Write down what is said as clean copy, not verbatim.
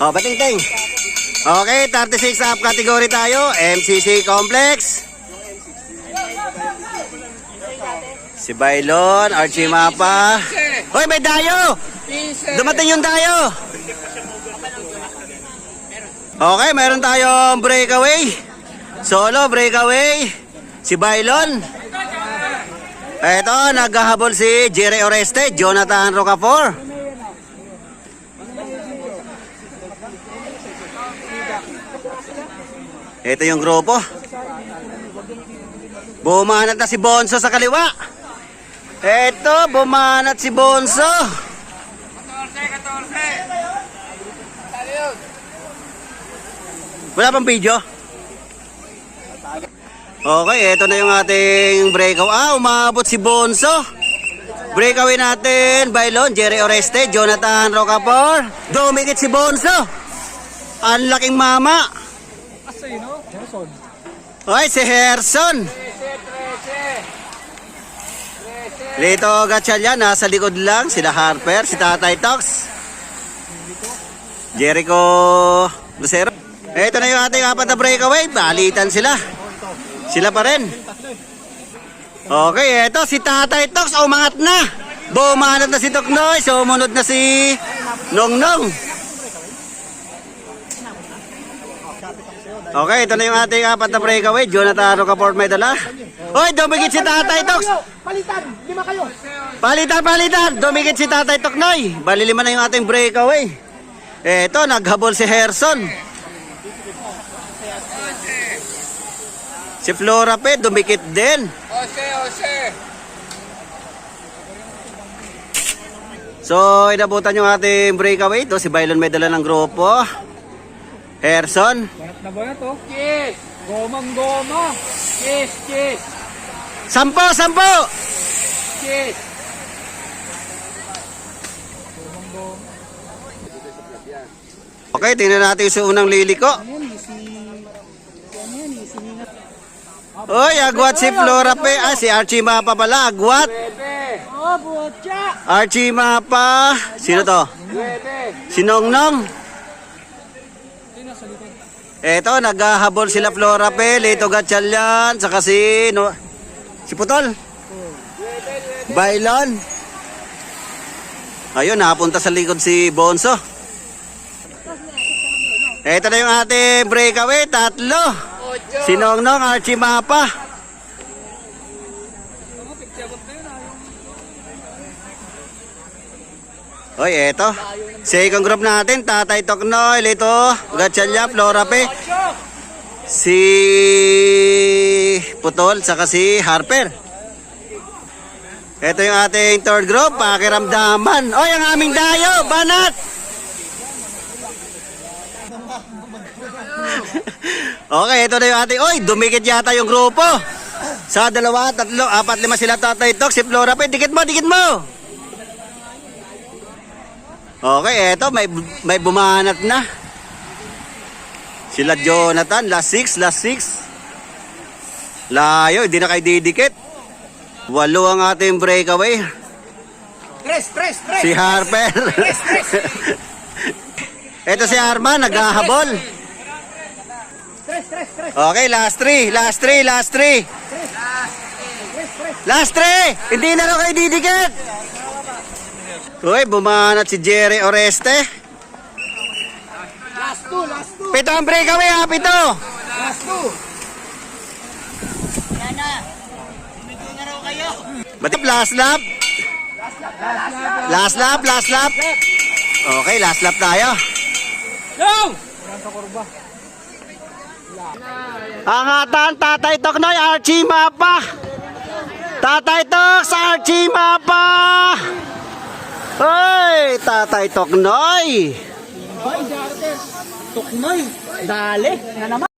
Oh, bating-ting. Okay, 36 up category tayo. MCC Complex. Si Bailon, Archie Mapa. Hoy, may dayo! Dumating yung dayo! Okay, meron tayong breakaway. Solo breakaway. Si Bailon. Eto, naghahabol si Jerry Oreste, Jonathan Rocafort. Ito yung grupo. Bumanat na si Bonso sa kaliwa. Ito, bumanat si Bonso. 14. Wala pang video? Okay, ito na yung ating breakout. Umabot si Bonso. Breakaway natin, Bailon, Jerry Oreste, Jonathan Rocafort. Dumikit si Bonso. Ang laking mama. Oy, si Herson. Lito Gatchalian, nasa likod lang. Sila Harper, si Tatay Tox, Jericho Lucero. Ito na yung ating apat na breakaway. Balitan sila. Sila pa rin. Okay, ito si Tatay Tox. Umangat na. Bumanat na si Toknoy. Sumunod na si Nongnong. Okay, ito na yung ating apat na breakaway. Jonathan Rocafort may dala. Hoy, dumikit si Tatay Tox. Palitan, lima kayo. Palitan. Dumikit si Tatay Toknoy. Bali lima na yung ating breakaway. Ito, naghabol si Herson. Si Flora Pe, dumikit din. Ose. So, inabutan yung ating breakaway. Ito, si Bailon may dala ng grupo. Herson. Banat na ba na to? Kiss! Goma! Kiss! 10. Kiss! Okay, tingnan natin yung unang liliko. Oy, agwat si Flora Pe. Si Archie Mapa pala, agwat. Oh, butya! Archie Mapa. Sino to? Si Nongnong. Eto, naghahabol sila Flora Pe, Lito Gatchalian, saka si Putol. Bailon. Ayun, napunta sa likod si Bonso. Eto na yung ating breakaway, 3. Si Nongnong, Archie Mapa. Oy, eto. Second group natin, Tatay Toknoy, Lito Gatchalian, Flora Pe, si Putol, saka si Harper. Ito yung ating third group, pakiramdaman. Oy, ang aming dayo, banat! Okay, ito na yung ating, oy, dumikit yata yung grupo. Sa 2, 3, 4, 5 sila Tatay Tok, si Flora Pe, dikit mo! Okay, eto, may bumanat na. Sila Jonathan, last 6. Layo, hindi na kayo didikit. 8 ang ating breakaway. Tres! Si Harper. Eto si Arman, naghahabol. Tres! Okay, last 3. Hindi na raw kayo didikit. Uy, bumanat si Jerry Oreste. Last two! 7 ang breakaway, ha, 7. Last 2! Yan na! Tumito na raw kayo! Batip, last lap. Okay, last lap tayo. Go! Angatan, Tatay Toknoy, Archie Mapa. Tatay Tok sa Archie Mapa. Hoy, Tatay Toknoy. Toknoy! Dali! Na naman!